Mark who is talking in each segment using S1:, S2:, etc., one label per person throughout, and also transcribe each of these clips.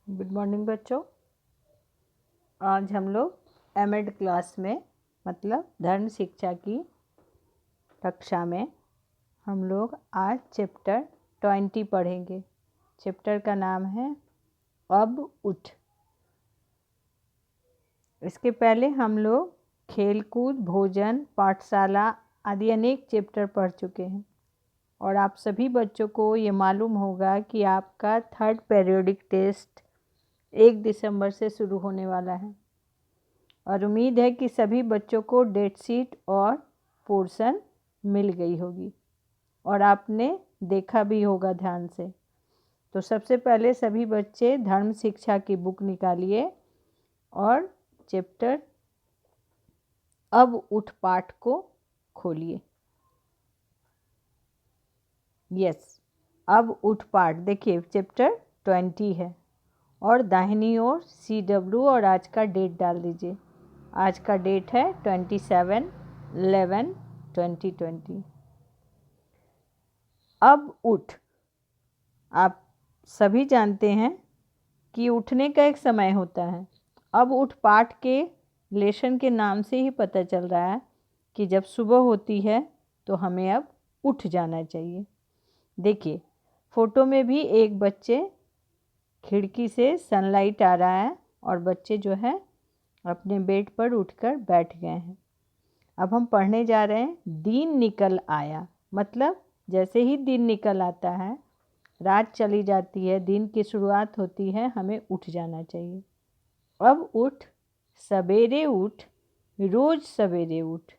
S1: Good morning बच्चों। आज हम लोग एमएड क्लास में मतलब धर्म शिक्षा की कक्षा में हम लोग आज चैप्टर 20 पढ़ेंगे। चैप्टर का नाम है अब उठ। इसके पहले हम लोग खेलकूद, भोजन, पाठशाला आदि अनेक चैप्टर पढ़ चुके हैं और आप सभी बच्चों को ये मालूम होगा कि आपका 3rd पीरियोडिक टेस्ट 1 दिसंबर से शुरू होने वाला है और उम्मीद है कि सभी बच्चों को डेट शीट और पोर्शन मिल गई होगी और आपने देखा भी होगा ध्यान से। तो सबसे पहले सभी बच्चे धर्म शिक्षा की बुक निकालिए और चैप्टर अब उठ पाठ को खोलिए। यस, अब उठ पाठ देखिए चैप्टर 20 है और दाहिनी ओर CW और आज का डेट डाल दीजिए। आज का डेट है 27/11/2020। अब उठ, आप सभी जानते हैं कि उठने का एक समय होता है। अब उठ पाठ के लेसन के नाम से ही पता चल रहा है कि जब सुबह होती है तो हमें अब उठ जाना चाहिए। देखिए फोटो में भी एक बच्चे खिड़की से सनलाइट आ रहा है और बच्चे जो है अपने बेड पर उठकर बैठ गए हैं। अब हम पढ़ने जा रहे हैं दिन निकल आया, मतलब जैसे ही दिन निकल आता है, रात चली जाती है, दिन की शुरुआत होती है, हमें उठ जाना चाहिए। अब उठ, सवेरे उठ, रोज सवेरे उठ।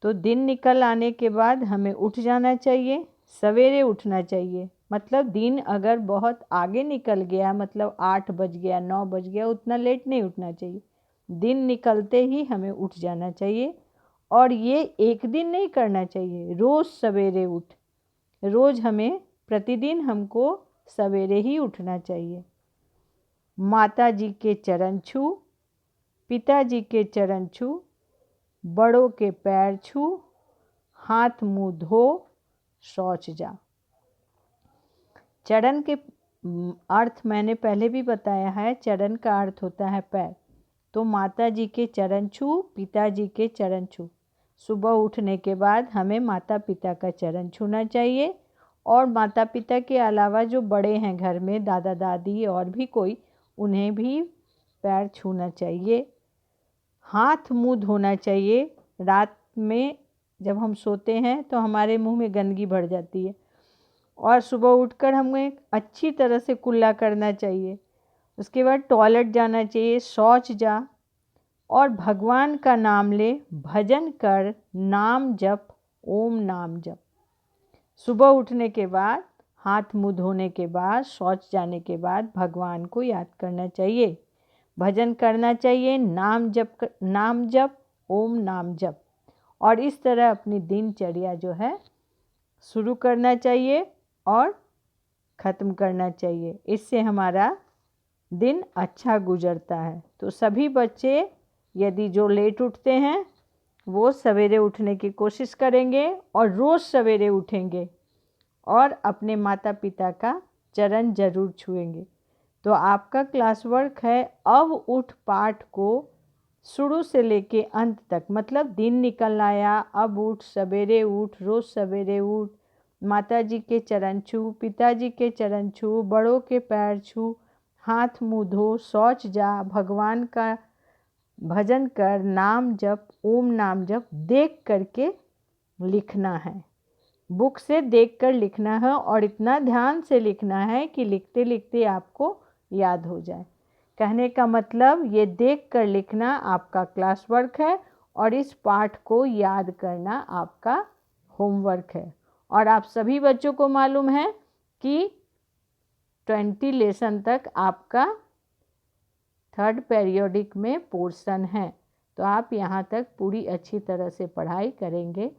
S1: तो दिन निकल आने के बाद हमें उठ जाना चाहिए, सवेरे उठना चाहिए। मतलब दिन अगर बहुत आगे निकल गया, मतलब 8 बज गया, 9 बज गया, उतना लेट नहीं उठना चाहिए। दिन निकलते ही हमें उठ जाना चाहिए और ये एक दिन नहीं करना चाहिए, रोज़ सवेरे उठ। रोज़ हमें प्रतिदिन हमको सवेरे ही उठना चाहिए। माता जी के चरण छू, पिताजी के चरण छू, बड़ों के पैर छू, हाथ मुंह धो, शौच जा। चरण के अर्थ मैंने पहले भी बताया है। चरण का अर्थ होता है पैर। तो माता जी के चरण छू, पिताजी के चरण छू। सुबह उठने के बाद हमें माता पिता का चरण छूना चाहिए और माता पिता के अलावा जो बड़े हैं घर में, दादा दादी और भी कोई, उन्हें भी पैर छूना चाहिए। हाथ मुंह धोना चाहिए। रात में जब हम सोते हैं तो हमारे मुंह में गंदगी भर जाती है और सुबह उठकर हमें अच्छी तरह से कुल्ला करना चाहिए। उसके बाद टॉयलेट जाना चाहिए, शौच जा और भगवान का नाम ले, भजन कर, नाम जप, ओम नाम जप। सुबह उठने के बाद, हाथ मुंह धोने के बाद, शौच जाने के बाद भगवान को याद करना चाहिए, भजन करना चाहिए, नाम जप, ओम नाम जप। और इस तरह अपनी दिनचर्या जो है शुरू करना चाहिए और ख़त्म करना चाहिए। इससे हमारा दिन अच्छा गुजरता है। तो सभी बच्चे यदि जो लेट उठते हैं वो सवेरे उठने की कोशिश करेंगे और रोज़ सवेरे उठेंगे और अपने माता पिता का चरण जरूर छुएंगे। तो आपका क्लास वर्क है अब उठ पाठ को शुरू से लेके अंत तक, मतलब दिन निकल आया, अब उठ, सवेरे उठ, रोज़ सवेरे उठ, माता जी के चरण छू, पिताजी के चरण छू, बड़ों के पैर छू, हाथ मुंह धो, शौच जा, भगवान का भजन कर, नाम जप, ओम नाम जप देख करके लिखना है। बुक से देखकर लिखना है और इतना ध्यान से लिखना है कि लिखते लिखते आपको याद हो जाए। कहने का मतलब ये देखकर लिखना आपका क्लास वर्क है और इस पाठ को याद करना आपका होमवर्क है। और आप सभी बच्चों को मालूम है कि 20 लेसन तक आपका 3rd पीरियोडिक में पोर्शन है। तो आप यहाँ तक पूरी अच्छी तरह से पढ़ाई करेंगे